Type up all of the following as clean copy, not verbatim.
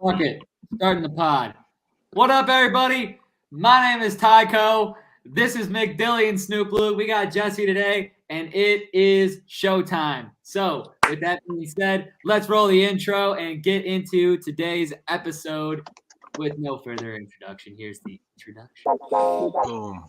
Fuck it. Starting the pod. What up, everybody? My name is Tyco. This is McDilly and Snoop Luke. We got Jesse today, and it is showtime. So, with that being said, let's roll the intro and get into today's episode. With no further introduction, here's the introduction. Boom.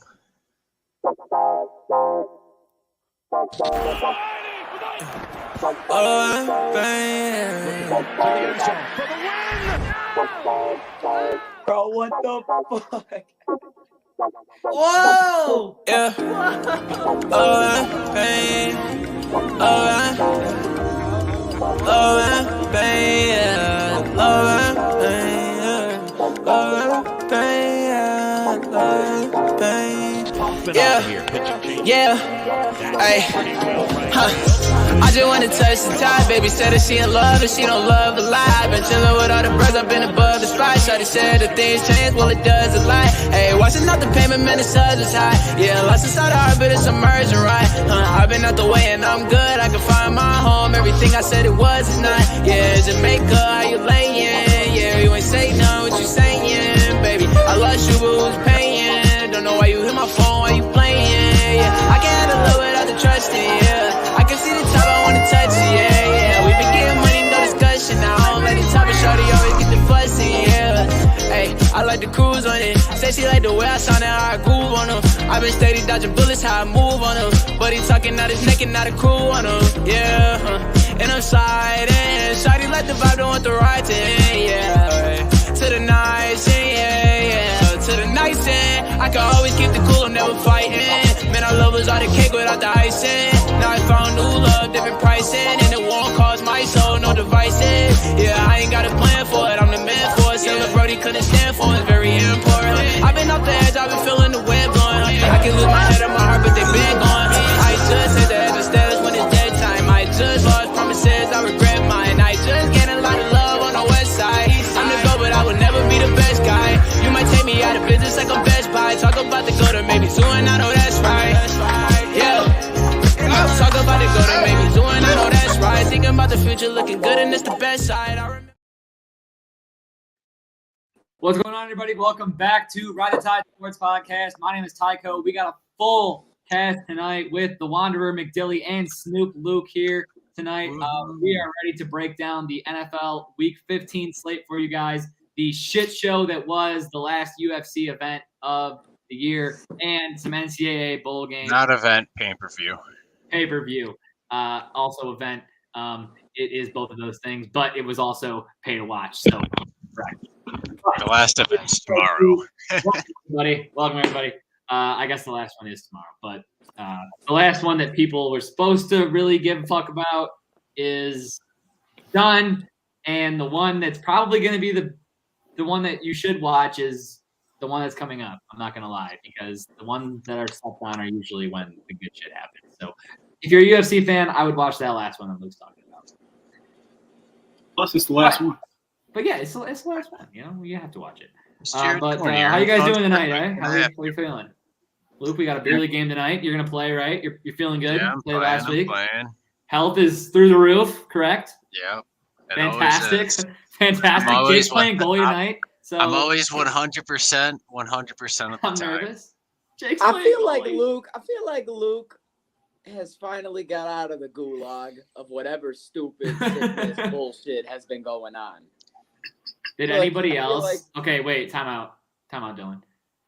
Bro, what the fuck? Whoa! Yeah. Yeah. Hey. I just wanna touch the top. Baby said that she in love and she don't love a lie. Been chillin' with all the bros, I've been above the spot. Shawty said that things change, well it does a lot. Hey, watching out the payment, man, the sun is high. Yeah, lost inside the heart, but it's emerging right. I've been out the way and I'm good. I can find my home. Everything I said it was is not. Yeah, Jamaica, how you layin'? Yeah, you ain't say no, what you saying, baby? I lost you, but who's paying? Don't know why you hit my phone, why you playing? Yeah, I can't handle it without the trusting. Yeah, I can see the top, I wanna touch it. Yeah, we been getting money, no discussion. I don't like the top, and shorty always get the fussy. Yeah, hey, I like the cruise on it. Say she like the way I sound and how I groove on them. I been steady dodging bullets, how I move on them. But he talking out his neck and not a crew on them. Yeah, and I'm sliding. Shawty like the vibe, don't want the ride to end. Yeah, right. To the nice end, yeah. To the nice end, I can always keep the cool, I'm never fighting. Man, I love was all the cake without the icing. Now I found new love, different pricing. And it won't cost my soul, no devices. Yeah, I ain't got a plan for it, I'm the man for it. Still, Brody couldn't stand for it, it's very important. I've been off the edge, I've been feeling the wind blowing. I can lose my head and my heart, but they been gone. I just hit the heaven stairs when it's dead time. I just lost promises, I regret mine. I just get a lot of love on the west side. I'm the go, but I would never be the best guy. You might take me out of business like I'm Best Buy. Talk about the go to maybe soon, I know that's right. Yeah. Talk about the go to maybe soon, I know that's right. Thinking about the future, looking good, and it's the best side. I remember. What's going on, everybody? Welcome back to Ride the Tide Sports Podcast. My name is Tyco. We got a full cast tonight with the Wanderer, McDilly, and Snoop Luke here tonight. We are ready to break down the NFL Week 15 slate for you guys. The shit show that was the last UFC event of the year and some NCAA bowl games. Not event, pay-per-view. Pay-per-view. Also event. It is both of those things, but it was also pay to watch. So, right. The last event's tomorrow. Welcome, everybody. I guess the last one is tomorrow, but the last one that people were supposed to really give a fuck about is done, and the one that's probably going to be the one that you should watch is the one that's coming up. I'm not going to lie, because the ones that are slept on are usually when the good shit happens. So if you're a UFC fan, I would watch that last one that Luke's talking about. Plus, it's the last one. But yeah, it's the last one. You know, you have to watch it. How How you guys doing tonight, eh? How are you feeling? Luke, we got a beer league game tonight. You're going to play, right? You're feeling good? Yeah, I'm played last week. playing. Health is through the roof, correct? Yeah. Fantastic. Fantastic. Jake's playing goalie tonight. So I'm always 100% of the I'm time. nervous. Jake's I playing feel like goalie. Luke has finally got out of the gulag of whatever stupid sickness bullshit has been going on. Did anybody else? Okay, wait. Time out, Dylan.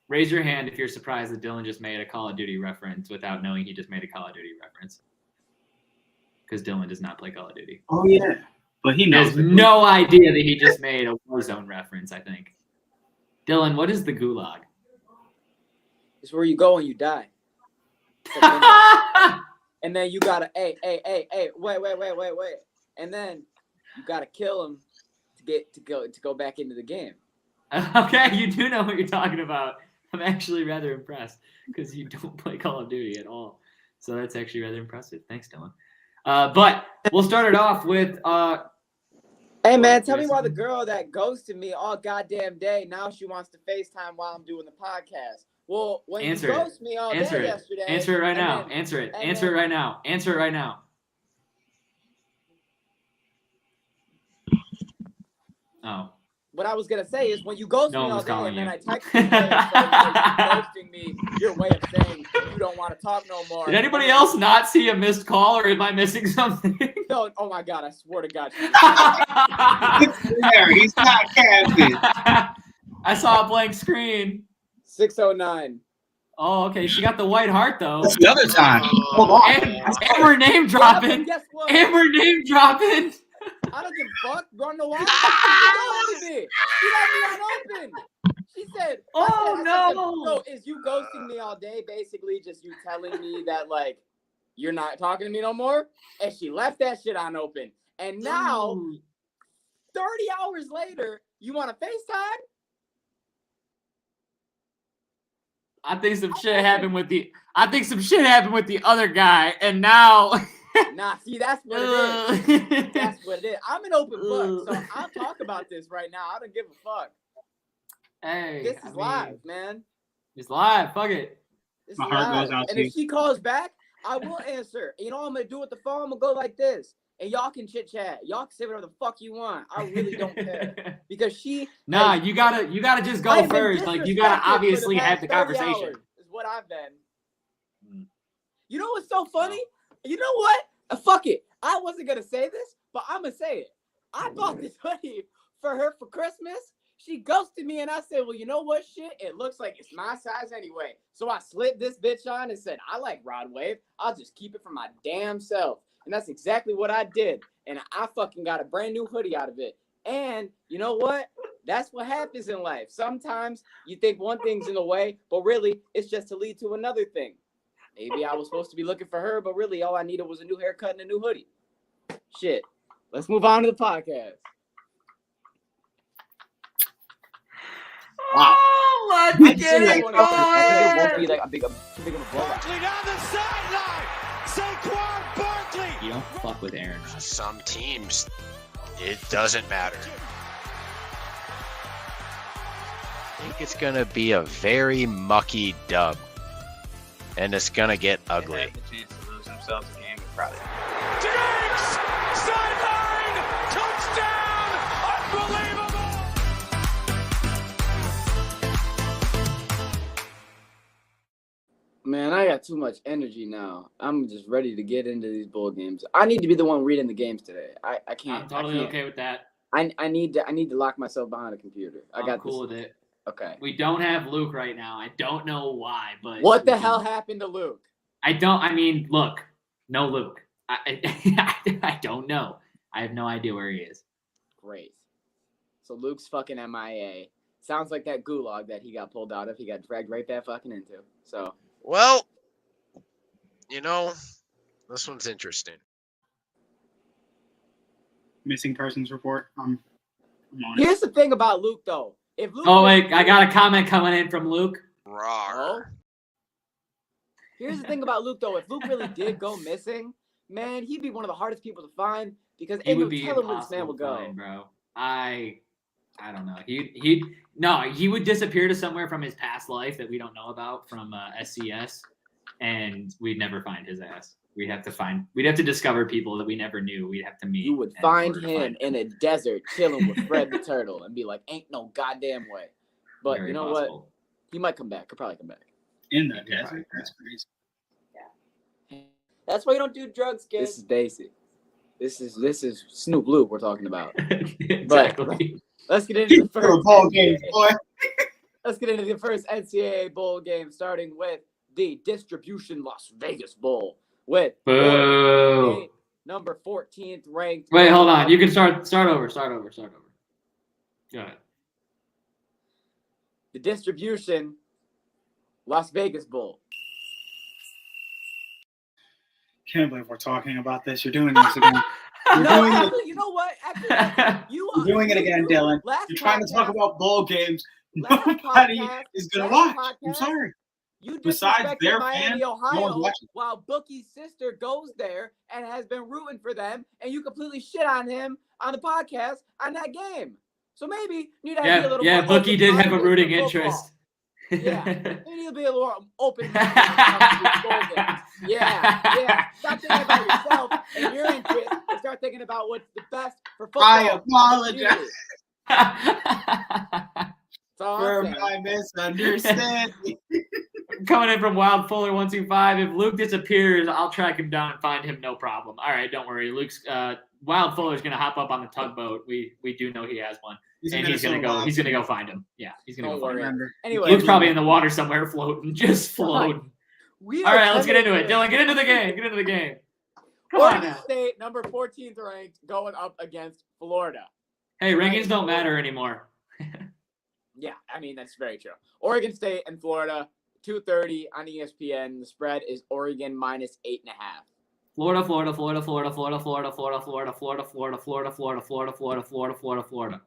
Raise your hand if you're surprised that Dylan just made a Call of Duty reference without knowing he just made a Call of Duty reference. Because Dylan does not play Call of Duty. Oh, yeah. But he knows. He has no idea that he just made a Warzone reference, I think. Dylan, what is the gulag? It's where you go and you die. And then you gotta, wait. And then you gotta kill him to go back into the game. Okay, you do know what you're talking about. I'm actually rather impressed because you don't play Call of Duty at all. So that's actually rather impressive. Thanks, Dylan. But we'll start it off with Hey, man, tell me why the girl that ghosted me all goddamn day, now she wants to FaceTime while I'm doing the podcast. Well, when you ghost me all day yesterday. Answer it right now. Answer it right now. Answer it right now. Oh. what I was gonna say is when you ghost No me one all was day calling and then you. I text you today and say, you're ghosting me, your way of saying you don't want to talk no more. Did anybody else not see a missed call, or am I missing something? No, oh my God, I swear to God. It's there. He's not capping. I saw a blank screen. 609. Oh, okay. She got the white heart though. That's the other time. Hold on. And we're name Yeah, but dropping. guess what? And we're name dropping. I don't give a fuck. You wanna know why? She ghosted me. She left me unopened. She said, Oh, I said, no. so is you ghosting me all day basically just you telling me that like you're not talking to me no more? And she left that shit unopened. And now, Ooh. 30 hours later, you want to FaceTime? I think some shit happened with the other guy, and now. Nah, see, that's what it is. That's what it is. I'm an open book, so I'll talk about this right now. I don't give a fuck. Hey, This is live, man. It's live. Fuck it. This My is heart live. goes out And to if she calls back, I will answer. You know what I'm gonna do with the phone? I'm gonna go like this, and y'all can chit chat. Y'all can say whatever the fuck you want. I really don't care because she. Nah, has- you gotta just go I've been first. Like you gotta disrespected for obviously the have past the 30 conversation. hours is what I've been. You know what's so funny? You know what? Fuck it. I wasn't gonna say this, but I'm gonna say it. I bought this hoodie for her for Christmas. She ghosted me, and I said, "Well, you know what? Shit, it looks like it's my size anyway." So I slipped this bitch on and said, "I like Rod Wave. I'll just keep it for my damn self." And that's exactly what I did. And I fucking got a brand new hoodie out of it. And you know what? That's what happens in life. Sometimes you think one thing's in the way, but really it's just to lead to another thing. Maybe I was supposed to be looking for her, but really all I needed was a new haircut and a new hoodie. Shit. Let's move on to the podcast. Wow. Oh, let's get it It won't going. be like a big of a blowout. Barkley down the sideline. Saquon Barkley. You don't fuck with Aaron. Some teams, it doesn't matter. I think it's going to be a very mucky dub. And it's going to get ugly. They have the chance to lose themselves a game, probably. Diggs. Sideline. Touchdown. Unbelievable. Man, I got too much energy now. I'm just ready to get into these bowl games. I need to be the one reading the games today. I can't. I'm totally I can't. okay with that. I need to lock myself behind a computer. I I'm got cool this. with it. Okay. We don't have Luke right now. I don't know why, but What the hell happened to Luke? I mean, look, no Luke. I don't know. I have no idea where he is. Great. So Luke's fucking MIA. Sounds like that gulag that he got pulled out of. He got dragged right back fucking into. So Well, you know, this one's interesting. Missing persons report. I'm on it. here's the thing about Luke, though. If Luke Oh really wait, I got a comment coming in from Luke. Oh. Rawr. Here's the thing about Luke, though. If Luke really did go missing, man, he'd be one of the hardest people to find because He ain't would no be telling where this man impossible would to go. find, bro. I don't know. He would disappear to somewhere from his past life that we don't know about from SCS, and we'd never find his ass. We'd have to discover people that we never knew. We'd have to meet. You would in find order to him find in a desert chilling with Fred the Turtle and be like, ain't no goddamn way. But Very you know possible. what? He might come back. Could probably come back. In the desert. That's crazy. That's why you don't do drugs, kid. This is basic. This is Snoop Luke we're talking about. Exactly. Let's get into the For a first ball game, boy. Let's get into the first NCAA bowl game, starting with the Distribution Las Vegas Bowl with Boo. Oregon State, number 14th ranked. Wait, hold on. You can start over. Go ahead. The Distribution Las Vegas Bowl. Can't believe we're talking about this. You're doing this again. You're No, doing it. actually, you know what? Actually, You're doing it again, Dylan. Last You're trying to talk podcast- about bowl games. last Nobody podcast- is gonna last watch. I'm podcast, sorry. You Besides disrespected their Miami, fans, no Ohio, one's watching. while Bookie's sister goes there and has been rooting for them, and you completely shit on him on the podcast on that game. So maybe you need to be a little Yeah. more Bookie did have a open-minded rooting for football. interest. Yeah, you need to be a little more open-minded when it comes to these bowl games. Yeah. Stop thinking about yourself and your interest, and start thinking about what's the best for football. I apologize. community. That's all For I'm saying. my misunderstanding. Coming in from Wild Fuller 125. If Luke disappears, I'll track him down and find him. No problem. All right, don't worry. Luke's Wild Fuller's gonna hop up on the tugboat. We do know he has one, and he's gonna go. He's gonna go find him. Yeah, he's gonna Don't go find worry. him. Anyway, Luke's probably in the water somewhere, floating, just floating. we All are right, let's get coming into it. Dylan, get into the game. Get into the game. Come Oregon on now. State, number 14th ranked, going up against Florida. Hey, rankings don't matter anymore. Yeah, I mean, that's very true. Oregon State and Florida, 2:30 on ESPN. The spread is Oregon minus 8.5. Florida, Florida, Florida, Florida, Florida, Florida, Florida, Florida, Florida, Florida, Florida, Florida, Florida, Florida, Florida, Florida, Florida.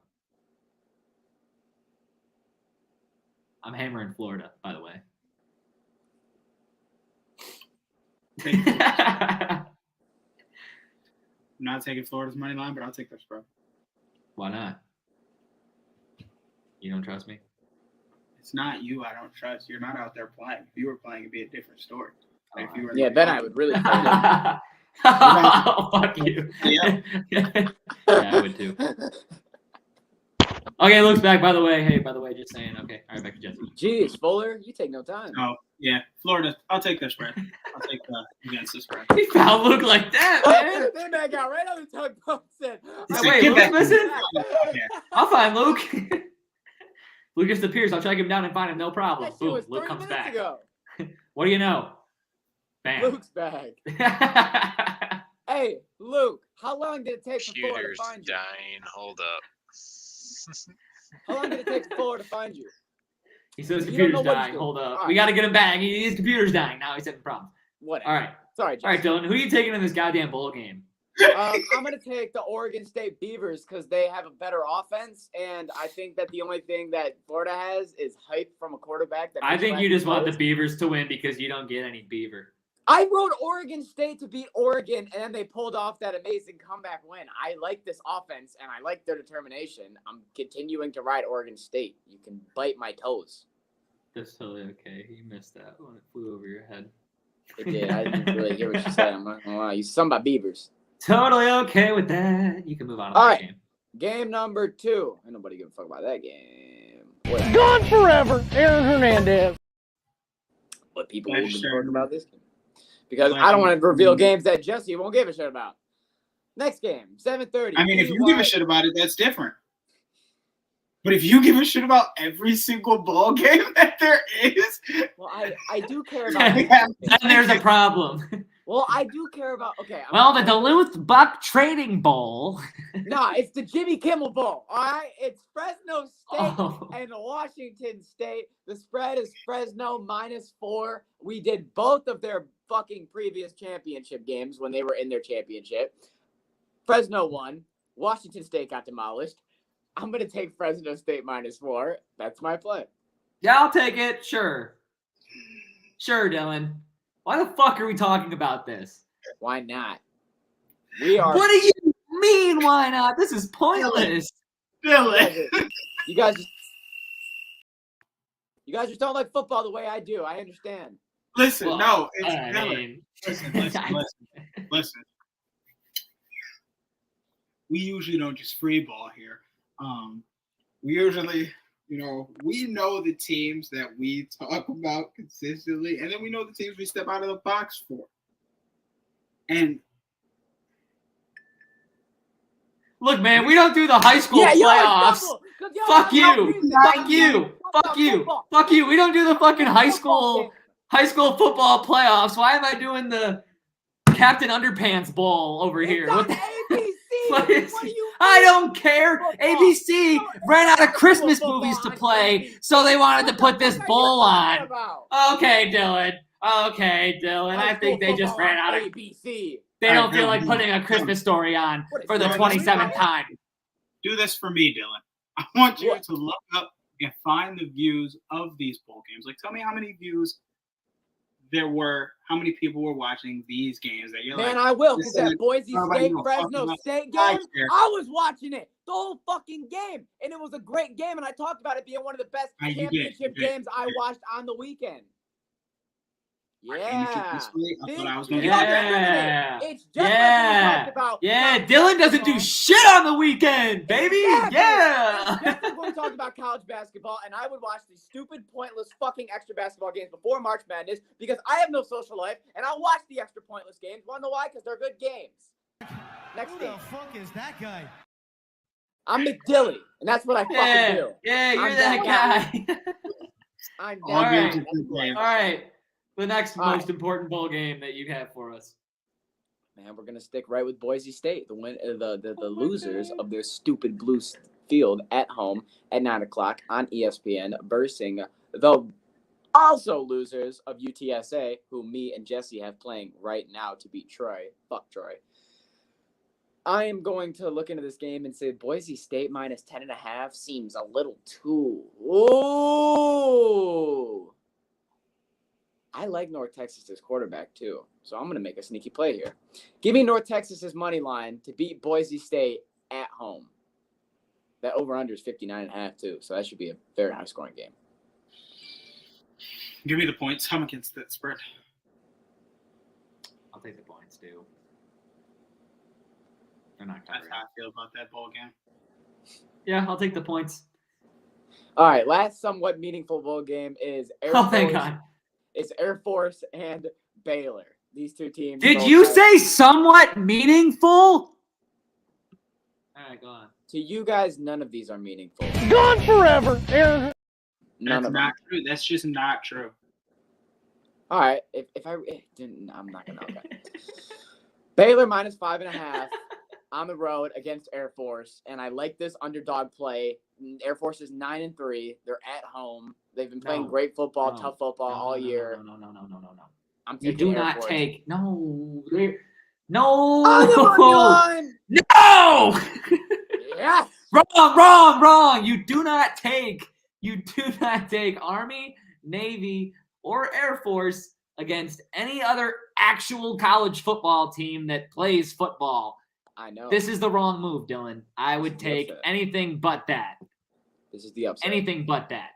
I'm hammering Florida, by the way. I'm not taking Florida's money line, but I'll take their spread. Why not? You don't trust me? It's not you I don't trust. You're not out there playing. If you were playing, it'd be a different story. Like, if you were Yeah, then I would really. Oh, fuck you. Yeah. Yeah, I would too. Okay, Luke's back, by the way. Hey, by the way, just saying. Okay, all right, back to Jesse. Jeez, Fuller, you take no time. Oh, yeah. Florida, I'll take their spread. I'll take against the spread. He found Luke like that, man. Then I got right on the tugboat and said, Wait, Get Luke's back. missing? Yeah. I'll find Luke. Luke disappears. I'll track him down and find him. No problem. that shit Boom. was Luke 3 comes minutes back. ago. What do you know? Bam. Luke's back. Hey, Luke, how long did it take for Fuller to Computer's find you? dying. Hold up. How long did it take for Fuller to find you? He says You don't know computer's what he's dying. doing. Hold up. All We right. got to get him back. His computer's dying. Now he's having problems. Whatever. All right. Sorry, All right, Jason. Dylan. Who are you taking in this goddamn bowl game? I'm going to take the Oregon State Beavers because they have a better offense, and I think that the only thing that Florida has is hype from a quarterback. That I makes think you flashy just want the plays. Beavers to win because you don't get any beaver. I wrote Oregon State to beat Oregon, and then they pulled off that amazing comeback win. I like this offense, and I like their determination. I'm continuing to ride Oregon State. You can bite my toes. That's totally okay. You missed that when it flew over your head. It did. I didn't really hear what you said. I'm not going to lie. You son of a Beavers. Totally okay with that. You can move on to All the right. game. Game number 2. Ain't nobody give a fuck about that game. Gone forever, Aaron Hernandez. But people will That's give a sure. fuck about this game. Because Like, I don't want to reveal games that Jesse won't give a shit about. Next game, 7:30. I mean, if you give a shit about it, that's different. But if you give a shit about every single ball game that there is, Well, I do care about. Then there's a problem. Well, I do care about. Okay. Well, the Duluth Buck Trading Bowl. Nah, it's the Jimmy Kimmel Bowl. All right, it's Fresno State Oh. and Washington State. The spread is Fresno -4. We did both of their fucking previous championship games when they were in their championship. Fresno won. Washington State got demolished. I'm gonna take Fresno State -4. That's my play. Yeah, I'll take it. Sure. Sure, Dylan. Why the fuck are we talking about this? Why not? We are. What do you mean, why not? This is pointless. Dylan. You guys just don't like football the way I do. I understand. Listen, Well, no, it's I Dylan. mean, Listen. We usually don't just free ball here. We usually, we know the teams that we talk about consistently, and then we know the teams we step out of the box for. And look, man, we don't do the high school Yeah, playoffs. Fuck you. Fuck you. Fuck you. Football. Fuck you. We don't do the fucking high school football playoffs. Why am I doing the Captain Underpants Bowl over here? It's What on the ABC. what What is- do you I mean? don't care. Football. ABC ran out of High Christmas school movies to football on play, ABC. so they wanted to What put the this fuck are you bowl talking on. about? Okay, Dylan. Okay, Dylan. I High think school they just football ran on out of. ABC. They don't feel like putting a Christmas story on What is for the that? 27th time. do this for me, Dylan. I want you What? to look up and find the views of these bowl games. Like, tell me how many views there were, how many people were watching these games that you're Man, like, I will, because listen, that Boise nobody State knows Fresno fucking State I game, care. I was watching it the whole fucking game, and it was a great game, and I talked about it being one of the best You did, championship you did, games I you did. watched on the weekend. Yeah. I thought I was The going to other get Yeah. tournament. It's just like when we talked about. Yeah, college Dylan doesn't do basketball. shit on the weekend, baby. Exactly. Yeah. It's just like when we talked about college basketball, and I would watch these stupid, pointless, fucking extra basketball games before March Madness because I have no social life, and I'll watch the extra pointless games. Want to know why? Because they're good games. Next game. Who the fuck is that guy? I'm McDilly, and that's what I fucking Yeah, do. yeah, you're I'm that guy. I'm All that right. guy. That's who I am. All right, the next All right. most important bowl game that you have for us. Man, we're gonna stick right with Boise State, the losers of their stupid blue field at home at 9:00 on ESPN, versing the also losers of UTSA, who me and Jesse have playing right now to beat Troy. Fuck Troy. I am going to look into this game and say Boise State minus 10.5 seems a little too. Ooh. I like North Texas's quarterback too, so I'm going to make a sneaky play here. Give me North Texas's money line to beat Boise State at home. That over-under is 59.5 too, so that should be a very high-scoring game. Give me the points. I'm against that spread. I'll take the points too. They're not That's covering. how I feel about that bowl game. Yeah, I'll take the points. All right, last somewhat meaningful bowl game is Air Oh, Force. thank God. It's Air Force and Baylor. These two teams. Did both you have- say somewhat meaningful? All right, go on. To you guys, none of these are meaningful. Gone forever, Aaron. None That's of them. not true. That's just not true. All right, if I didn't, I'm not gonna. Okay. Baylor minus 5.5 on the road against Air Force, and I like this underdog play. Air Force is 9-3. They're at home. They've been playing great football, tough football all year. No. I'm You taking do Air not Force. take no. On the money line. No. Yes. Wrong. You do not take Army, Navy, or Air Force against any other actual college football team that plays football. I know. This is the wrong move, Dylan. I would This is the take upset. anything but that. This is the upset. Anything but that.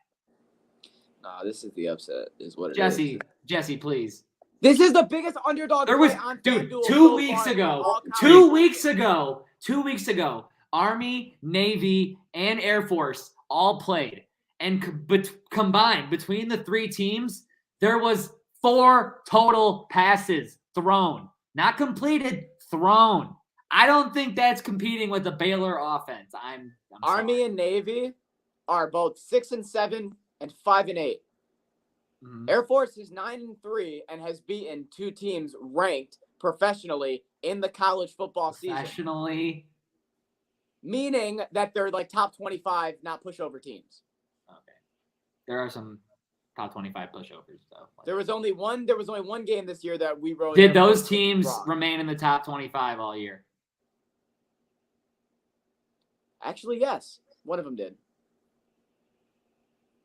Nah, this is the upset. Is what it Jesse, is. Jesse, please. This is the biggest underdog There play was, on dude, FanDuel 2 so weeks far in ago, all college 2 football weeks games. ago, 2 weeks ago, Army, Navy, and Air Force all played. And combined between the three teams, there was 4 total passes thrown. Not completed, thrown. I don't think that's competing with the Baylor offense. I'm Army sorry. and Navy are both 6-7 and 5-8. Mhm. Air Force is 9-3 and has beaten 2 teams ranked professionally in the college football season, Professionally. meaning that they're like top 25, not pushover teams. Okay. There are some top 25 pushovers, though. There was only one game this year that we wrote. Did Air those Force teams wrong. remain in the top 25 all year? Actually, yes. One of them did.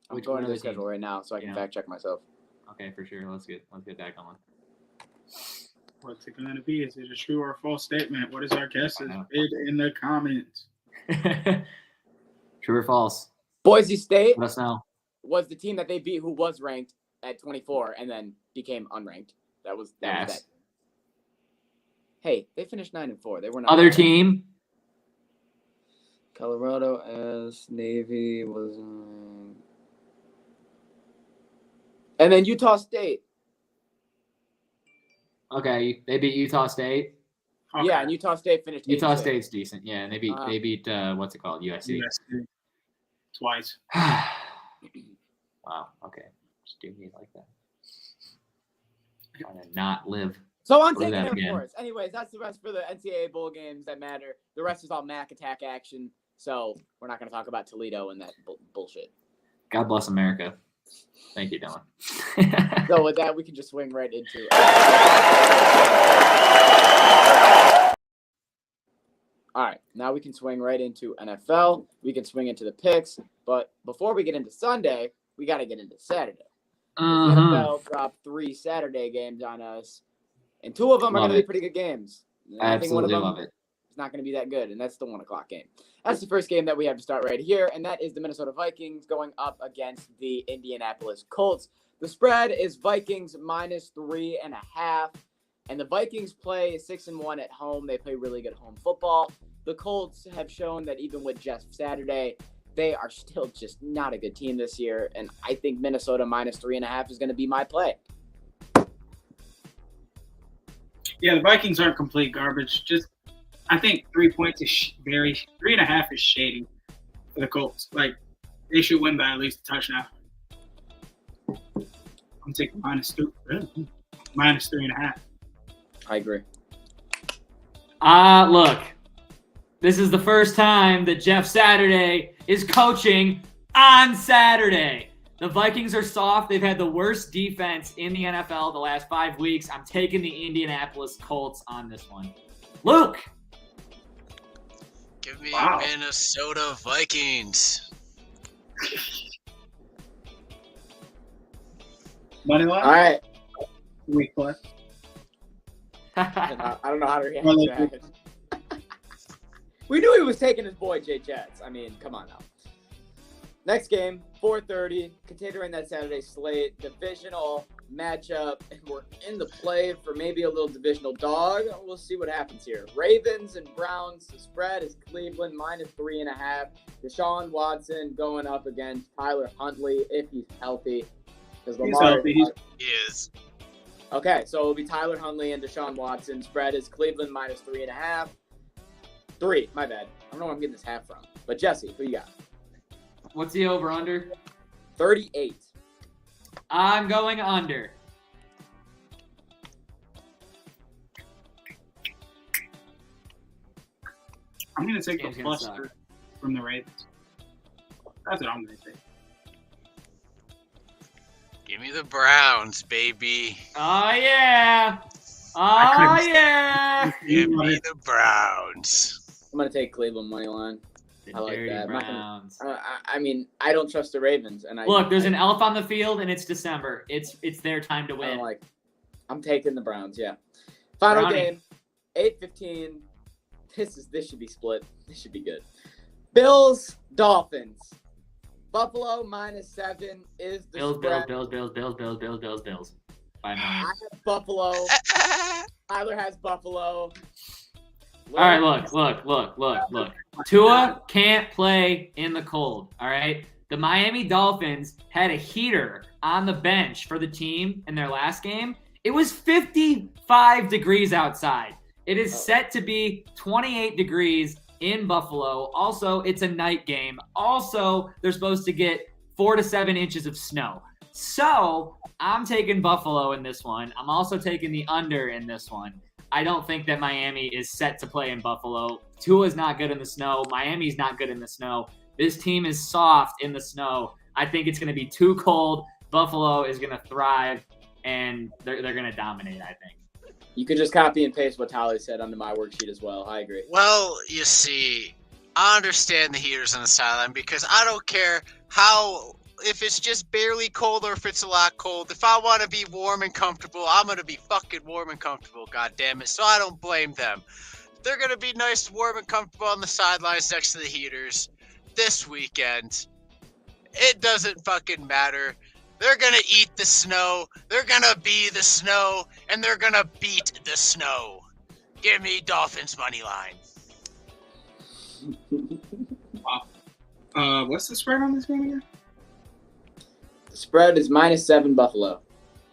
I'm Which going one to of their the schedule teams? right now so I can Yeah. fact check myself. Okay, for sure. Let's get that going. What's it going to be? Is it a true or false statement? What is our guesses? I know. Bid in the comments. True or false? Boise State Let us know. was the team that they beat who was ranked at 24 and then became unranked. That was Yes. that. Hey, they finished 9-4. They were not Other bad. team? Colorado as Navy was, and then Utah State. Okay, they beat Utah State. Okay. Yeah, and Utah State finished. Utah 8-6. State's decent. Yeah, and they beat what's it called? USC. USC. Twice. Wow. Okay. Just do me like that. Trying to not live. So I'm What is taking that Air again? Force. Anyways, that's the rest for the NCAA bowl games that matter. The rest is all MAC attack action. So we're not going to talk about Toledo and that bullshit. God bless America. Thank you, Dylan. So with that, we can just swing right into it. All right, now we can swing right into NFL. We can swing into the picks. But before we get into Sunday, we got to get into Saturday. The NFL dropped 3 Saturday games on us, and 2 of them are Love going to be it. pretty good games. I I think one of absolutely them love it. is not going to be that good, and that's the 1 o'clock game. That's the first game that we have to start right here, and that is the Minnesota Vikings going up against the Indianapolis Colts. The spread is Vikings -3.5. And the Vikings play 6-1 at home. They play really good home football. The Colts have shown that even with Jeff Saturday, they are still just not a good team this year. And I think Minnesota -3.5 is going to be my play. Yeah, the Vikings aren't complete garbage. I think 3 points is 3.5 is shady for the Colts. Like, they should win by at least a touchdown. I'm taking -3.5. I agree. Look, this is the first time that Jeff Saturday is coaching on Saturday. The Vikings are soft. They've had the worst defense in the NFL the last 5 weeks. I'm taking the Indianapolis Colts on this one. Luke. Give me Wow. Minnesota Vikings. Money line? All right. Week plus. I don't know how to react Well, to that. We knew he was taking his boy Jay Jets. I mean, come on now. Next game, 4:30, continuing that Saturday slate, divisional matchup, and we're in the play for maybe a little divisional dog. We'll see what happens here. Ravens and Browns, the spread is Cleveland -3.5. Deshaun Watson going up against Tyler Huntley if he's healthy. Because He's Lamar healthy. He is. Okay, so it'll be Tyler Huntley and Deshaun Watson. Spread is Cleveland -3.5. 3, my bad. I don't know where I'm getting this half from. But Jesse, who you got? What's the over-under? 38. I'm going under. I'm going to take Game's the gonna plus suck. from the Ravens. That's what I'm going to take. Give me the Browns, baby. Oh, yeah. I Oh, couldn't- yeah. Give me the Browns. I'm going to take Cleveland money line. The I like dirty that. I'm not Browns. I mean, I don't trust the Ravens. And Look, there's an elf on the field, and it's December. It's their time to win. I'm taking the Browns, yeah. Final Brownie. game, 8:15. This should be split. This should be good. Bills, Dolphins. Buffalo -7 is the Bills. spread. Bills. 5 I million. have Buffalo. Tyler has Buffalo. All right, look. Tua can't play in the cold, all right? The Miami Dolphins had a heater on the bench for the team in their last game. It was 55 degrees outside. It is set to be 28 degrees in Buffalo. Also, it's a night game. Also, they're supposed to get 4 to 7 inches of snow. So, I'm taking Buffalo in this one. I'm also taking the under in this one. I don't think that Miami is set to play in Buffalo. Tua's not good in the snow. Miami's not good in the snow. This team is soft in the snow. I think it's going to be too cold. Buffalo is going to thrive, and they're going to dominate, I think. You could just copy and paste what Tyler said onto my worksheet as well. I agree. Well, you see, I understand the heaters on the sideline because I don't care if it's just barely cold or if it's a lot cold. If I want to be warm and comfortable, I'm going to be fucking warm and comfortable, goddammit. So I don't blame them. They're going to be nice, warm, and comfortable on the sidelines next to the heaters this weekend. It doesn't fucking matter. They're going to eat the snow. They're going to be the snow. And they're going to beat the snow. Give me Dolphins money line. What's the spread on this game again? The spread is -7 Buffalo.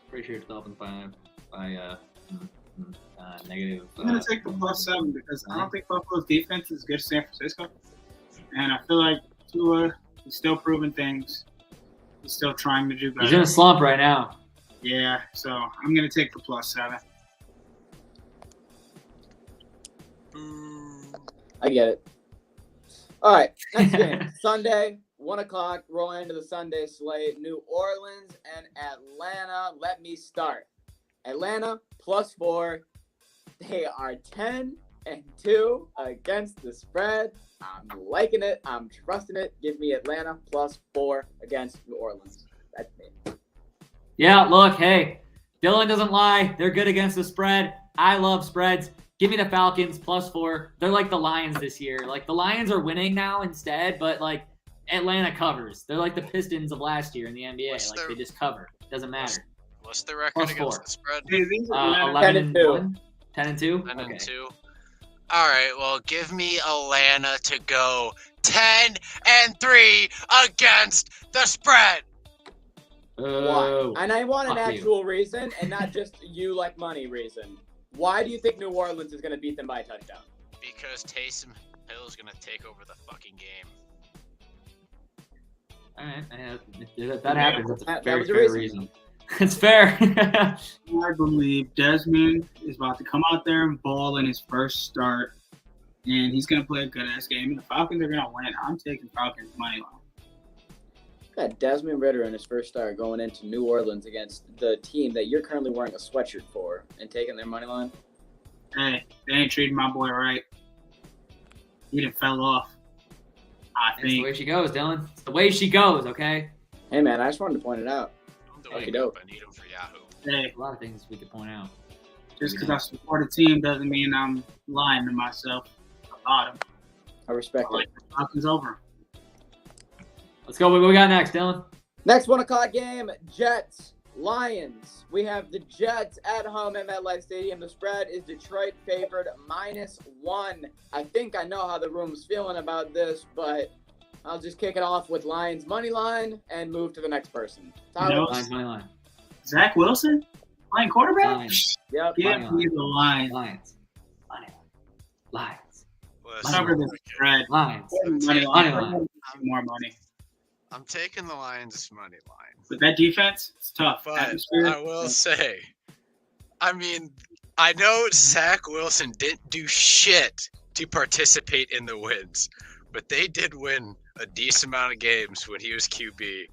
Pretty sure it's Dolphins by negative. I'm going to take the +7 because I don't think Buffalo's defense is good as San Francisco. And I feel like Tua is still proving things. He's still trying to do better. He's in a slump right now. Yeah, so I'm going to take the +7. I get it. All right, next game. Sunday, 1 o'clock, rolling into the Sunday slate. New Orleans and Atlanta. Let me start. Atlanta +4. They are 10-2 against the spread. I'm liking it. I'm trusting it. Give me Atlanta +4 against New Orleans. That's me. Yeah, look, hey, Dylan doesn't lie. They're good against the spread. I love spreads. Give me the Falcons +4. They're like the Lions this year. Like, the Lions are winning now instead, but, like, Atlanta covers. They're like the Pistons of last year in the NBA. They just cover. Doesn't matter. What's the record Plus against 4. the spread? Hey, these are 11 and 10-2. 1. 10 and 2. 10 Okay. and 2. All right, well, give me Atlanta to go 10 and 3 against the spread. Why? Oh. And I want an Fuck you. actual reason and not just you like money reason. Why do you think New Orleans is going to beat them by a touchdown? Because Taysom Hill is going to take over the fucking game. All right. If that happens, that's a That very was a fair reason. reason. It's fair. I believe Desmond is about to come out there and ball in his first start, and he's going to play a good-ass game, and the Falcons are going to win. I'm taking Falcons money line. Got Desmond Ridder in his first start going into New Orleans against the team that you're currently wearing a sweatshirt for and taking their money line. Hey, they ain't treating my boy right. He done fell off. I It's the think. way she goes, Dylan. It's the way she goes, okay? Hey, man, I just wanted to point it out. I'm doing Okey-doke. I need him for Yahoo. Hey, A lot of things we could point out. just because I support a team doesn't mean I'm lying to myself about him. I respect I like it. the Falcons over. Let's go. What we got next, Dylan? Next 1 o'clock game, Jets, Lions. We have the Jets at home at MetLife Stadium. The spread is Detroit favored -1. I think I know how the room's feeling about this, but I'll just kick it off with Lions money line and move to the next person. Tyler? No. Lions, money line. Zach Wilson playing quarterback? Lions. Yep. Give Money me the line. Lions. Money line. Lions. Listen, Cover the spread. Lions. Money line. Money line. More money. I'm taking the Lions' money line. With that defense, it's tough. But Atmosphere. I will say, I mean, I know Zach Wilson didn't do shit to participate in the wins, but they did win a decent amount of games when he was QB.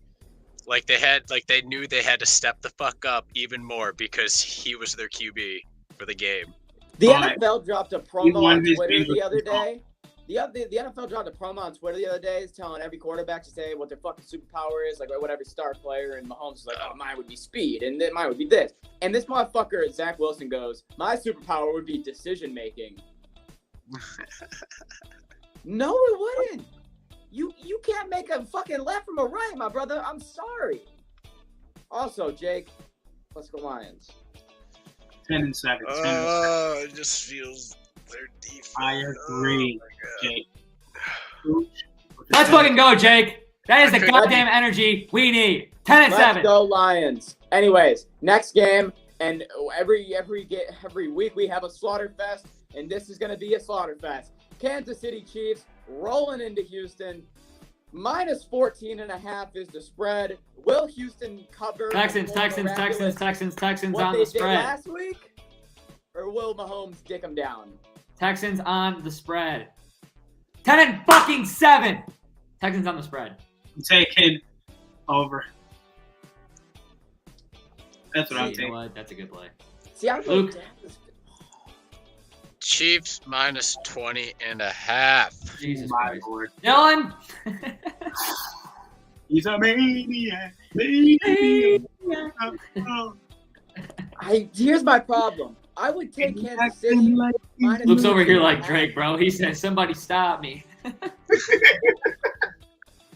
They knew they had to step the fuck up even more because he was their QB for the game. The But NFL dropped a he promo won on his Twitter game the with other the ball. day. The NFL dropped a promo on Twitter the other day telling every quarterback to say what their fucking superpower is, like whatever star player, and Mahomes is like, oh, mine would be speed, and then mine would be this. And this motherfucker, Zach Wilson, goes, my superpower would be decision making. No, it wouldn't. You can't make a fucking left from a right, my brother. I'm sorry. Also, Jake, let's go Lions. 10 and 7. 10 and 7. Oh, it just feels their defense. I agree, Jake. Let's fucking go, Jake. That is the Okay. goddamn energy we need. 10 and Let's 7. go Lions. Anyways, next game, and every week we have a slaughter fest, and this is gonna be a slaughter fest. Kansas City Chiefs rolling into Houston. -14.5 is the spread. Will Houston cover? Texans the more miraculous what on they the did spread. last week, or will Mahomes dick them down? Texans on the spread. 10 and fucking 7. Texans on the spread. I'm taking over. That's what I'm You know taking. what? That's a good play. See, I'm Luke. Chiefs -20.5. Jesus My Christ. lord. Dylan. He's a maniac. Maniac. Oh, Here's my problem. I would take he's Kansas acting City. like he's minus Luke's over here 14.5. like Drake, bro. He said, somebody stop me.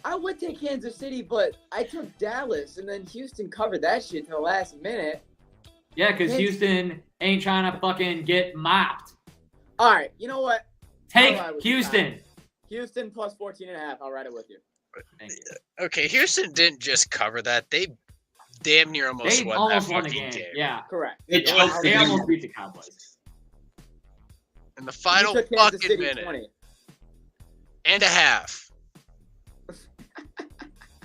I would take Kansas City, but I took Dallas, and then Houston covered that shit to the last minute. Yeah, because Yes. Houston ain't trying to fucking get mopped. All right, you know what? Take I'll ride with you, Houston. Houston plus 14.5. I'll ride it with you. Thank you. Okay, Houston didn't just cover that. They damn near almost They won almost that won the fucking game. game. Yeah. Correct. They Yeah, choked I'll They the ride game. almost beat the Cowboys. In the You final took Kansas fucking City minute 20. and a half,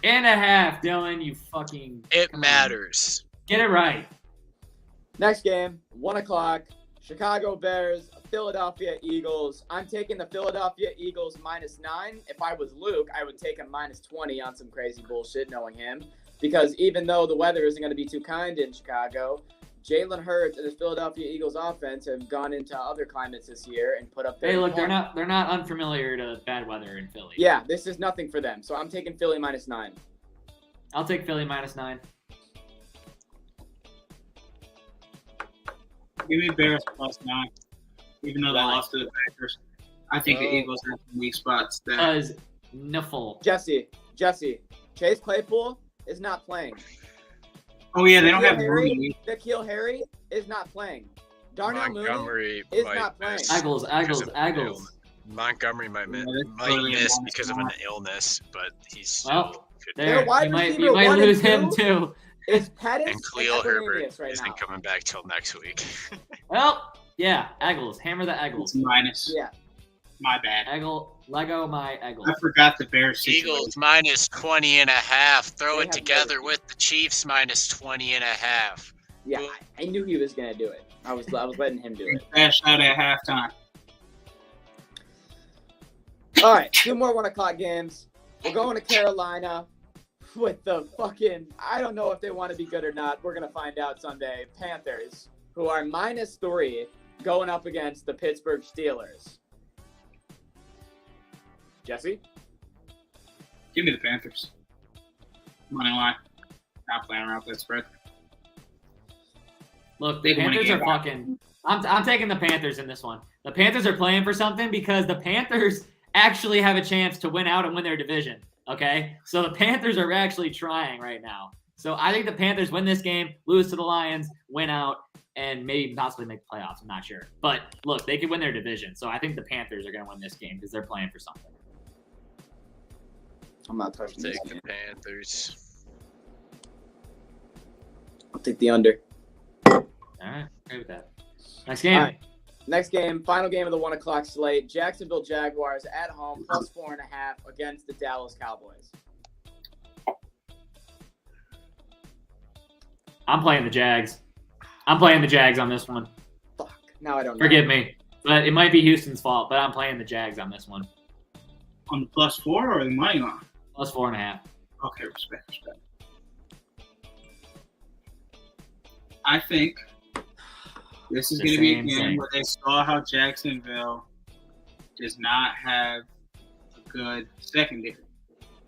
And a half, Dylan. You fucking. it come on. matters. Get it right. Next game, 1 o'clock. Chicago Bears, Philadelphia Eagles. I'm taking the Philadelphia Eagles -9. If I was Luke, I would take him -20 on some crazy bullshit, knowing him. Because even though the weather isn't going to be too kind in Chicago, Jalen Hurts and the Philadelphia Eagles offense have gone into other climates this year and put up their Hey, look, they're points. not unfamiliar to bad weather in Philly. Yeah, this is nothing for them. So I'm taking Philly -9. I'll take Philly -9. Give me Bears +9, even though they Why? lost to the Packers. I think the Oh. Eagles have some weak spots there. Because Niffle. Jesse, Chase Claypool is not playing. Oh yeah, they don't have Harry. Mooney. N'Keal Harry is not playing. Darnell Mooney Montgomery is might not playing. miss Eagles, because of an Eagles. illness. Montgomery might Yeah, that's totally miss a because of an illness, but he's still Well, could there, Their wide you might, receiver you might 1 and lose him 2 too. is Pettis and Khalil Herbert Equanimeous right isn't now. coming back till next week. Well, yeah, Eagles. Hammer the It's Eagles. minus. Yeah. My bad. Lego my Eagles. I forgot the Bears situation. Eagles minus 20.5. Throw They it have together no- with the Chiefs minus 20.5. Yeah, I knew he was gonna do it. I was letting him do it. Cash out at halftime. All right, 2 more 1 o'clock games. We're going to Carolina with the fucking, I don't know if they want to be good or not. We're going to find out Sunday. Panthers, who are -3, going up against the Pittsburgh Steelers. Jesse? Give me the Panthers. Money line. Not playing around with that spread. Look, the They won a Panthers game are back. fucking. I'm taking the Panthers in this one. The Panthers are playing for something because the Panthers actually have a chance to win out and win their division. Okay, so the Panthers are actually trying right now. So I think the Panthers win this game, lose to the Lions, win out, and maybe possibly make the playoffs. I'm not sure, but look, they could win their division. So I think the Panthers are going to win this game because they're playing for something. I'm not touching this Take the game. Panthers. I'll take the under. All right, agree with that. Next game. All right. Next game, final game of the 1 o'clock slate. Jacksonville Jaguars at home, +4.5 against the Dallas Cowboys. I'm playing the Jags. I'm playing the Jags on this one. Fuck. Now I don't know. Forgive me, but it might be Houston's fault. But I'm playing the Jags on this one. On the +4 or the money line? +4.5. Okay, respect. I think this is The going to be a same game thing. where they saw how Jacksonville does not have a good secondary.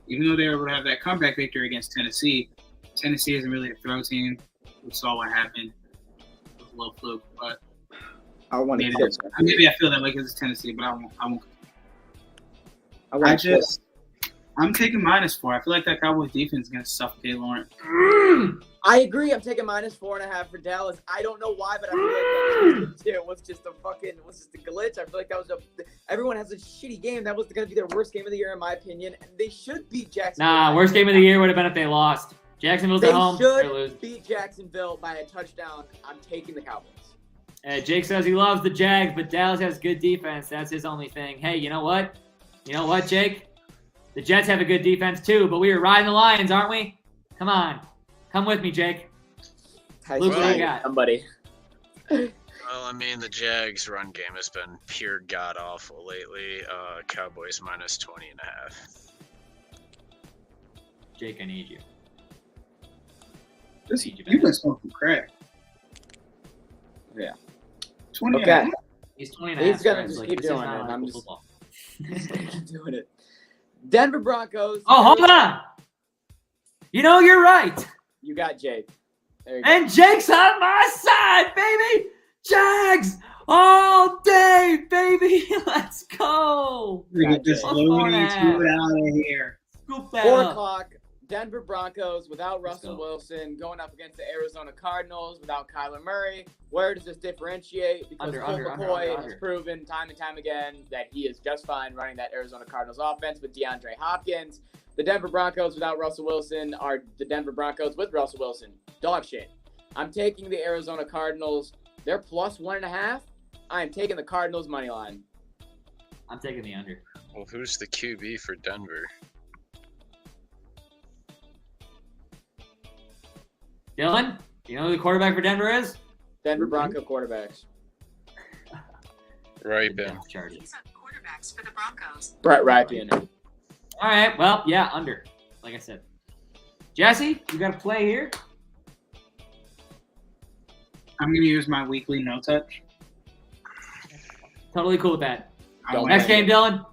Even though they were able to have that comeback victory against Tennessee, Tennessee isn't really a throw team. We saw what happened with a little fluke, but I want to maybe I feel that way because it's Tennessee, but I won't. I'm taking -4. I feel like that Cowboys defense is going to suffocate Lawrence. I agree. I'm taking -4.5 for Dallas. I don't know why, but I feel like it was just a glitch. I feel like that was everyone has a shitty game. That was going to be their worst game of the year, in my opinion. And they should beat Jacksonville. Nah, worst game of the year would have been if they lost. Jacksonville's They at home. They're should losing. beat Jacksonville by a touchdown. I'm taking the Cowboys. Jake says he loves the Jags, but Dallas has good defense. That's his only thing. Hey, you know what? You know what, Jake? The Jets have a good defense too, but we were riding the Lions, aren't we? Come on. Come with me, Jake. Luke, what do you got? Somebody. Well, I mean, the Jags' run game has been pure god awful lately. Cowboys minus 20.5. Jake, I need you. You've been smoking crack. Yeah. 20 Okay. He's 20 and He's a gonna half. just Like, keep this is doing not it. high I'm school just- football. Keep doing it. Denver Broncos. Oh, hold on. You know, you're right. You got Jake. There you go. And Jake's on my side, baby. Jags all day, baby. Let's go. Get this Gotcha. Looney Tunes out of here. Scoop that 4 up. o'clock. Denver Broncos without Let's Russell go. Wilson going up against the Arizona Cardinals without Kyler Murray. Where does this differentiate? Because Under, Colt under, McCoy under. has proven time and time again that he is just fine running that Arizona Cardinals offense with DeAndre Hopkins. The Denver Broncos without Russell Wilson are the Denver Broncos with Russell Wilson. Dog shit. I'm taking the Arizona Cardinals. They're +1.5. I'm taking the Cardinals money line. I'm taking the under. Well, who's the QB for Denver? Dylan, you know who the quarterback for Denver is? Denver Bronco quarterbacks. Right, The Ben. depth charges. Quarterbacks for the Broncos. Brett Rypien. All right. Well, yeah, under. Like I said. Jesse, you got a play here? I'm going to use my weekly no touch. Totally cool with that. Don't Next game, Dylan.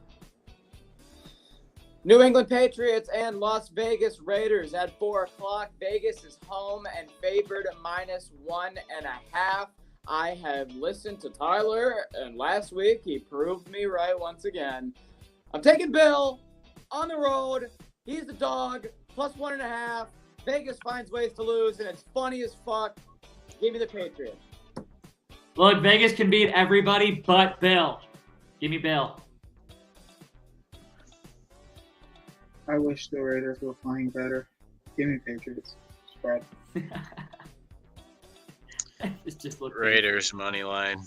New England Patriots and Las Vegas Raiders at 4 o'clock. Vegas is home and favored -1.5. I have listened to Tyler, and last week he proved me right once again. I'm taking Bill on the road. He's the dog, +1.5. Vegas finds ways to lose, and it's funny as fuck. Give me the Patriots. Look, Vegas can beat everybody but Bill. Give me Bill. I wish the Raiders were playing better. Give me Patriots. Spread. just look Raiders money line.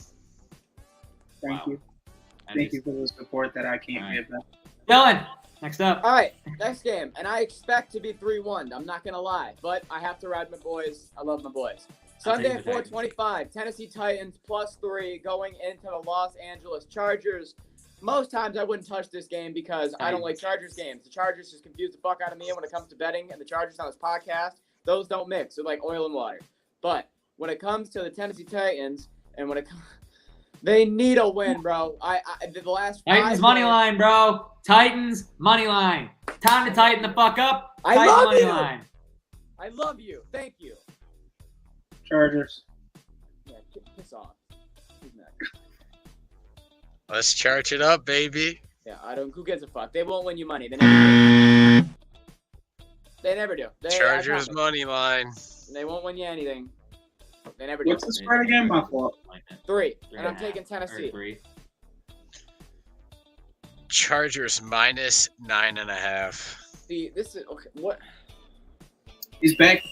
Thank you. I Thank just- you for the support that I can't All right. give them. Dylan, next up. All right, next game, and I expect to be 3-1. I'm not gonna lie, but I have to ride my boys. I love my boys. Sunday take at the Titans. 4:25, Tennessee Titans +3 going into the Los Angeles Chargers. Most times I wouldn't touch this game because I don't like Chargers games. The Chargers just confuse the fuck out of me when it comes to betting, and the Chargers on this podcast, those don't mix. They're like oil and water. But when it comes to the Tennessee Titans, and when it comes, they need a win, bro. The last Titans five money games- line, bro. Titans money line. Time to tighten the fuck up. I Titans love money you. line. I love you. Thank you. Chargers. Yeah, piss off. Who's next? Let's charge it up, baby. Yeah, I don't. Who gives a fuck? They won't win you money. They never do. They never do. I Chargers promise. money line. They won't win you anything. They never do. What's the spread again? My fault. 3, Three and I'm a taking half, or Tennessee. 3. Chargers minus 9.5. See, this is okay. What? He's back.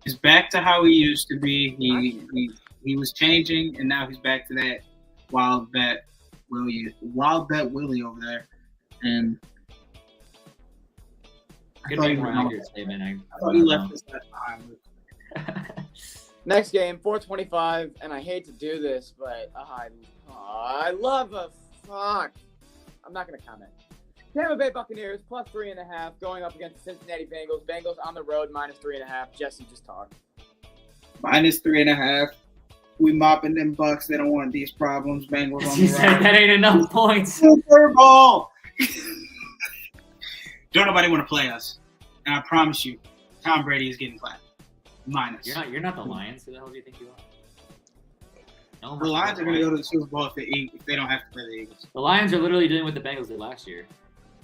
He's back to how he used to be. He was changing, and now he's back to that wild bet Willie over there. And I Good thought he make was more gonna- accurate statement. I thought he left his bet behind. Next game, 4:25, and I hate to do this, but I love a fuck. I'm not gonna comment. Tampa Bay Buccaneers +3.5 going up against the Cincinnati Bengals. Bengals on the road -3.5. Jesse, just talk. Minus 3.5. We mopping them Bucks. They don't want these problems. Bengals on He the said road. that ain't enough points. Super Bowl. Don't nobody want to play us. And I promise you, Tom Brady is getting clapped. Minus. You're not the Lions. Who the hell do you think you are? No, The Lions are going to go to the Super Bowl if they don't have to play the Eagles. The Lions are literally doing what the Bengals did last year.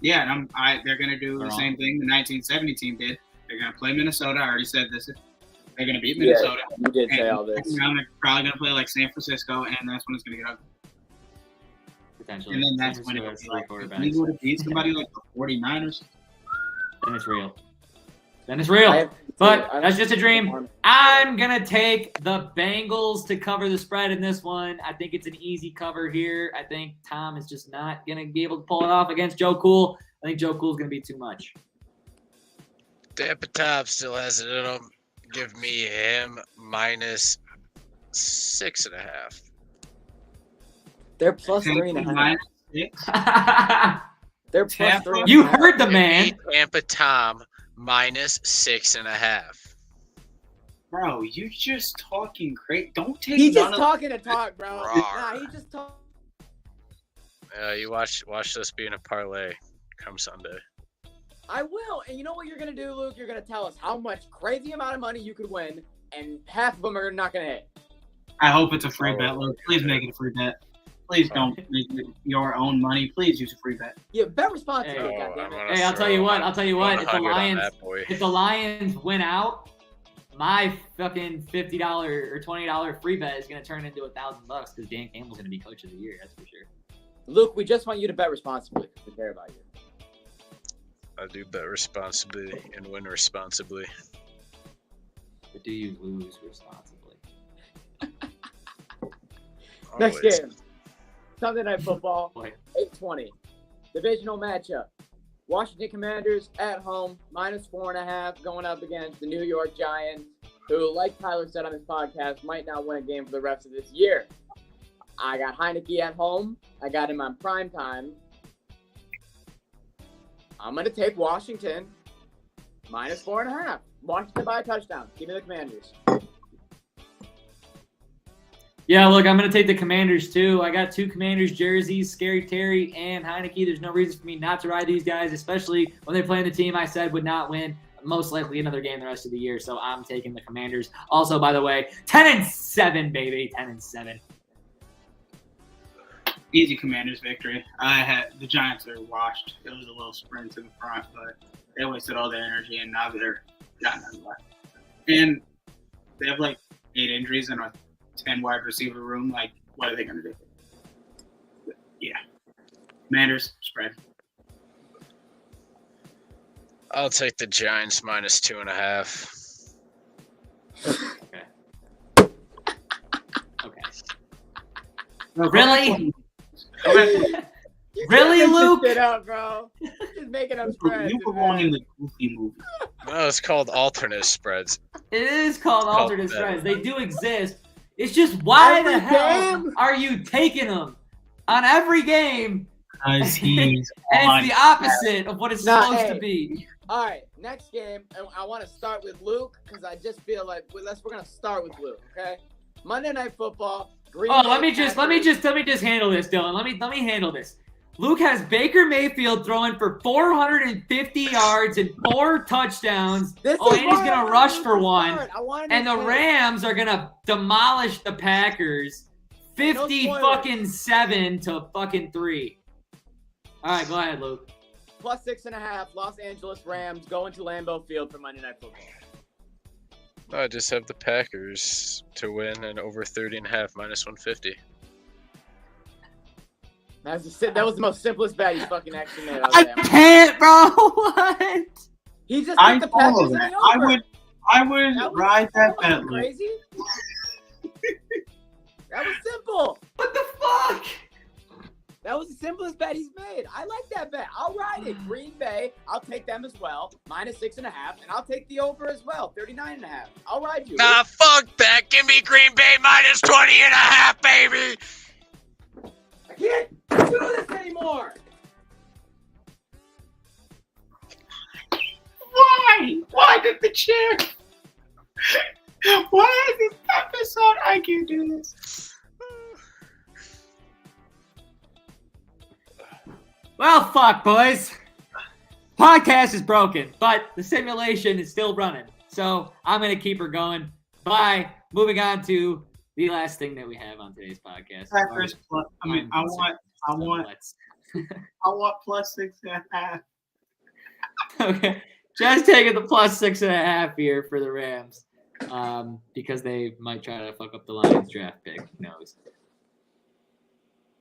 Yeah, and they're going to do the They're same on. thing the 1970 team did. They're going to play Minnesota. I already said this. They're going to beat Minnesota. You did say And all this. they're probably going to play like San Francisco, and that's when it's going to get ugly. Potentially. And then that's San when it Francisco will has be like, three if we quarterbacks. would have beat somebody like the 49ers. Then it's real. Then it's real. But that's just a dream. I'm going to take the Bengals to cover the spread in this one. I think it's an easy cover here. I think Tom is just not going to be able to pull it off against Joe Cool. I think Joe Cool's going to be too much. Tampa Top still has it in him. Give me him minus 6.5. They're +3.5. Minus 6. They're Tampa. +3. You heard the Give man. me Tampa Tom minus 6.5. Bro, you just talking great. Don't take He's none just of talking to talk, bro. Rawr. Nah, he just talk. You watch this being a parlay come Sunday. I will. And you know what you're going to do, Luke? You're going to tell us how much crazy amount of money you could win, and half of them are not going to hit. I hope it's a free bet, Luke. Please make it a free bet. Please don't make it your own money. Please use a free bet. Yeah, bet responsibly, Hey, goddammit. Hey, I'll tell you what. If the 100 on Lions, that boy. if the Lions win out, my fucking $50 or $20 free bet is gonna turn into $1,000 because Dan Campbell's gonna be coach of the year. That's for sure. Luke, we just want you to bet responsibly. We care about you. I do bet responsibly and win responsibly. But do you lose responsibly? Next Always. game. Sunday Night Football, Boy. 8:20. Divisional matchup. Washington Commanders at home, -4.5, going up against the New York Giants, who, like Tyler said on his podcast, might not win a game for the rest of this year. I got Heineke at home. I got him on prime time. I'm going to take Washington, -4.5. Washington by a touchdown. Give me the Commanders. Yeah, look, I'm going to take the Commanders, too. I got 2 Commanders jerseys, Scary Terry and Heineke. There's no reason for me not to ride these guys, especially when they play in the team I said would not win most likely another game the rest of the year. So I'm taking the Commanders. Also, by the way, 10-7, baby, 10-7. Easy Commanders victory. The Giants are washed. It was a little sprint to the front, but they wasted all their energy, and now they're got none left. And they have like 8 injuries in a 10 wide receiver room. Like, what are they going to do? Yeah. Commanders spread. I'll take the Giants minus 2.5. Okay. Really? Okay. Really, Luke? It up, bro. Just making up spreads. You were going in the goofy movie. No, it's called alternate spreads. It is called Called alternate that. spreads. They do exist. It's just why the Every hell game? are you taking them on every game? Because he's And on. it's the opposite of what it's Nah, supposed hey. to be. All right, next game. I want to start with Luke because I just feel like we're gonna start with Luke. Okay, Monday Night Football. Green Oh, Bay let me just Packers. handle this, Dylan. Let me handle this. Luke has Baker Mayfield throwing for 450 yards and 4 touchdowns. This Oh, is and he's why I gonna wanted rush Luke for to 1. start. I wanted And him the to- Rams are gonna demolish the Packers, 50 spoilers. fucking 7 to fucking 3. All right, go ahead, Luke. plus 6.5. Los Angeles Rams going to Lambeau Field for Monday Night Football. I just have the Packers to win and over 30.5 minus 150. That was the most simplest bet he's fucking actually made. I can't, bro. What? He just I took the follow Packers in that. the I over. would That was- ride that bet. wasn't Luke. crazy. That was simple. What the fuck? That was the simplest bet he's made. I like that bet. I'll ride it. Green Bay, I'll take them as well. minus 6.5, and I'll take the over as well. 39.5. I'll ride you. Nah, fuck that. Give me Green Bay minus 20.5, baby. I can't do this anymore. Why? Why did the chair? Why is this episode? I can't do this. Well, fuck, boys. Podcast is broken, but the simulation is still running. So I'm going to keep her going. Bye. Moving on to the last thing that we have on today's podcast. Packers plus. I mean, I want plus 6.5. Okay. Just taking the plus 6.5 here for the Rams. Because they might try to fuck up the Lions draft pick. Who knows?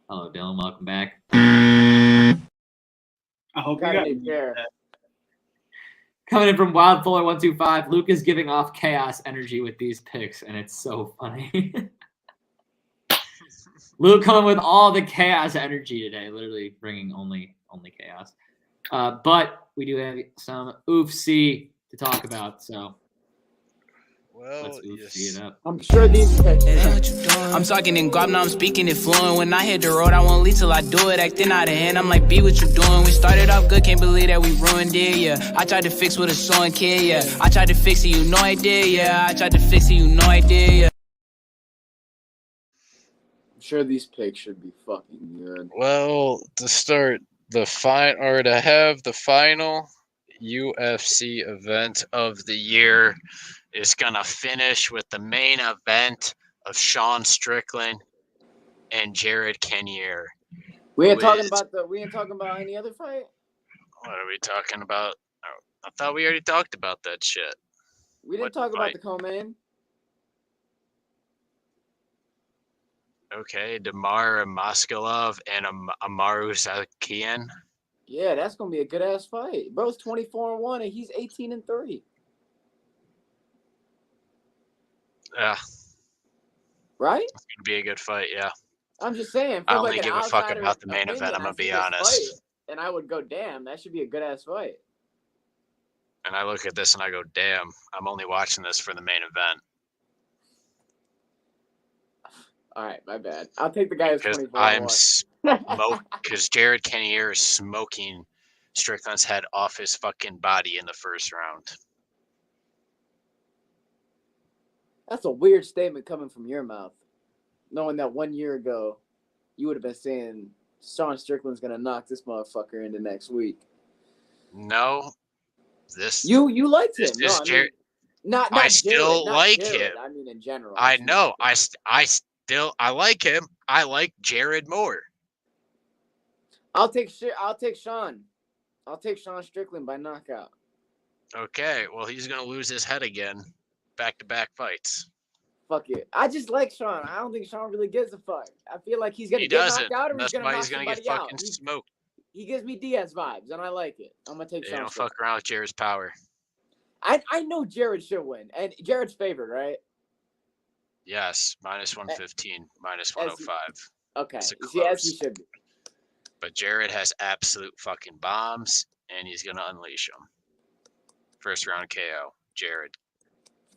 Hello, Dylan. Welcome back. I hope you Gotta got take care. Coming in from Wildfuller125, Luke is giving off chaos energy with these picks, and it's so funny. Luke coming with all the chaos energy today, literally bringing only chaos. But we do have some oofc to talk about, so Well, let's oofc it up. I'm sure these. I'm talking in guap, now I'm speaking it fluent. When I hit the road, I won't leave till I do it. Acting out of hand, I'm like, be what you doing. We started off good, can't believe that we ruined it, yeah. I tried to fix with a sewing kid, yeah. I tried to fix it, you know I did, yeah. I tried to fix it, you know I did, yeah. I'm sure these picks should be fucking good. Well, to start to have the final UFC event of the year is gonna finish with the main event of Sean Strickland and Jared Cannonier. We ain't talking Wiz. about any other fight. What are we talking about? Oh, I thought we already talked about that shit. We didn't What talk about fight? the co-main. Okay, Damar Maskalov and Amaru Sakian. Yeah, that's gonna be a good ass fight. Bro's 24-1 and he's 18-3. Yeah, Right? it's gonna be a good fight. Yeah, I'm just saying. I from only like an give a fuck outsider's about the main opinion, event. I'm I gonna see be this honest. fight, and I would go, damn, that should be a good ass fight. And I look at this and I go, damn, I'm only watching this for the main event All right, my bad. I'll take the guy who's because 24-1. because Jared Cannonier is smoking Strickland's head off his fucking body in the first round. That's a weird statement coming from your mouth, knowing that 1 year ago you would have been saying Sean Strickland's gonna knock this motherfucker into next week. No, this You liked him. this No, is I mean, Jared. not I Jared, still not like Jared. him. I mean, in general. I know. I like him. I like Jared more. I'll take Sean. I'll take Sean Strickland by knockout. Okay, well, he's going to lose his head again. Back-to-back fights. Fuck it. I just like Sean. I don't think Sean really gives a fuck. I feel like he's gonna He get doesn't. knocked out or That's he's gonna why knock he's going to get somebody out. fucking smoked. He gives me Diaz vibes, and I like it. I'm gonna take You Sean. don't fuck around with Jared's power. I know Jared should win, and Jared's favored, right? Yes, minus 115, minus 105. Okay, It's a as he close. should be. But Jared has absolute fucking bombs, and he's going to unleash them. First round KO, Jared.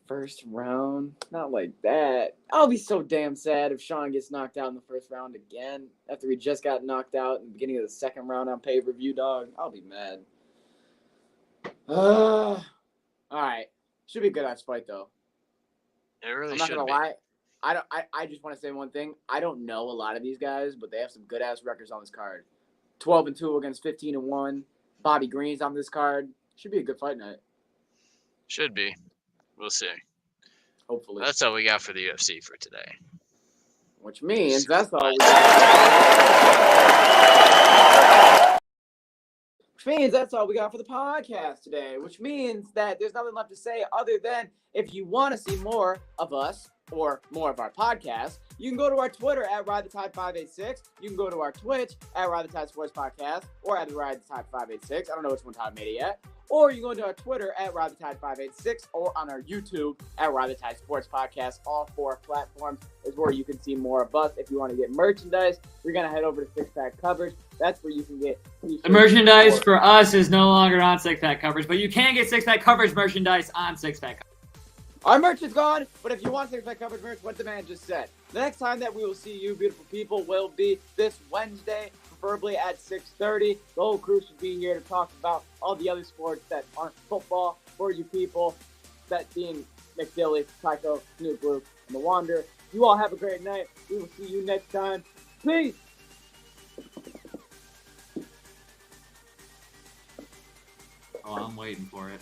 First round, not like that. I'll be so damn sad if Sean gets knocked out in the first round again after he just got knocked out in the beginning of the second round on pay-per-view, dog. I'll be mad. All right, should be a good ass fight though. It really I'm not should gonna be. lie. I just want to say one thing. I don't know a lot of these guys, but they have some good ass records on this card. 12-2 against 15-1. Bobby Green's on this card. Should be a good fight night. Should be. We'll see. Hopefully. That's all we got for the UFC for today. Which means that's all we got for the podcast today. Which means that there's nothing left to say other than if you want to see more of us or more of our podcast, you can go to our Twitter at RideTheTide586. You can go to our Twitch at Ride the Tide Sports Podcast or at Ride the Tide 586. I don't know which one Todd made it yet. Or you can go to our Twitter at Ride the Tide 586 or on our YouTube at Ride the Tide Sports Podcast. All four platforms is where you can see more of us. If you want to get merchandise, you're going to head over to Six Pack Coverage. That's where you can get the merchandise for us is no longer on Six Pack Coverage, but you can get Six Pack Coverage merchandise on Six Pack Coverage. Our merch is gone, but if you want Six Pack Coverage merch, what the man just said. The next time that we will see you, beautiful people, will be this Wednesday, preferably at 6:30. The whole crew should be here to talk about all the other sports that aren't football for you people. That being McDilly, Tycho, Snoop Blue, and The Wanderer. You all have a great night. We will see you next time. Peace! Oh, I'm waiting for it.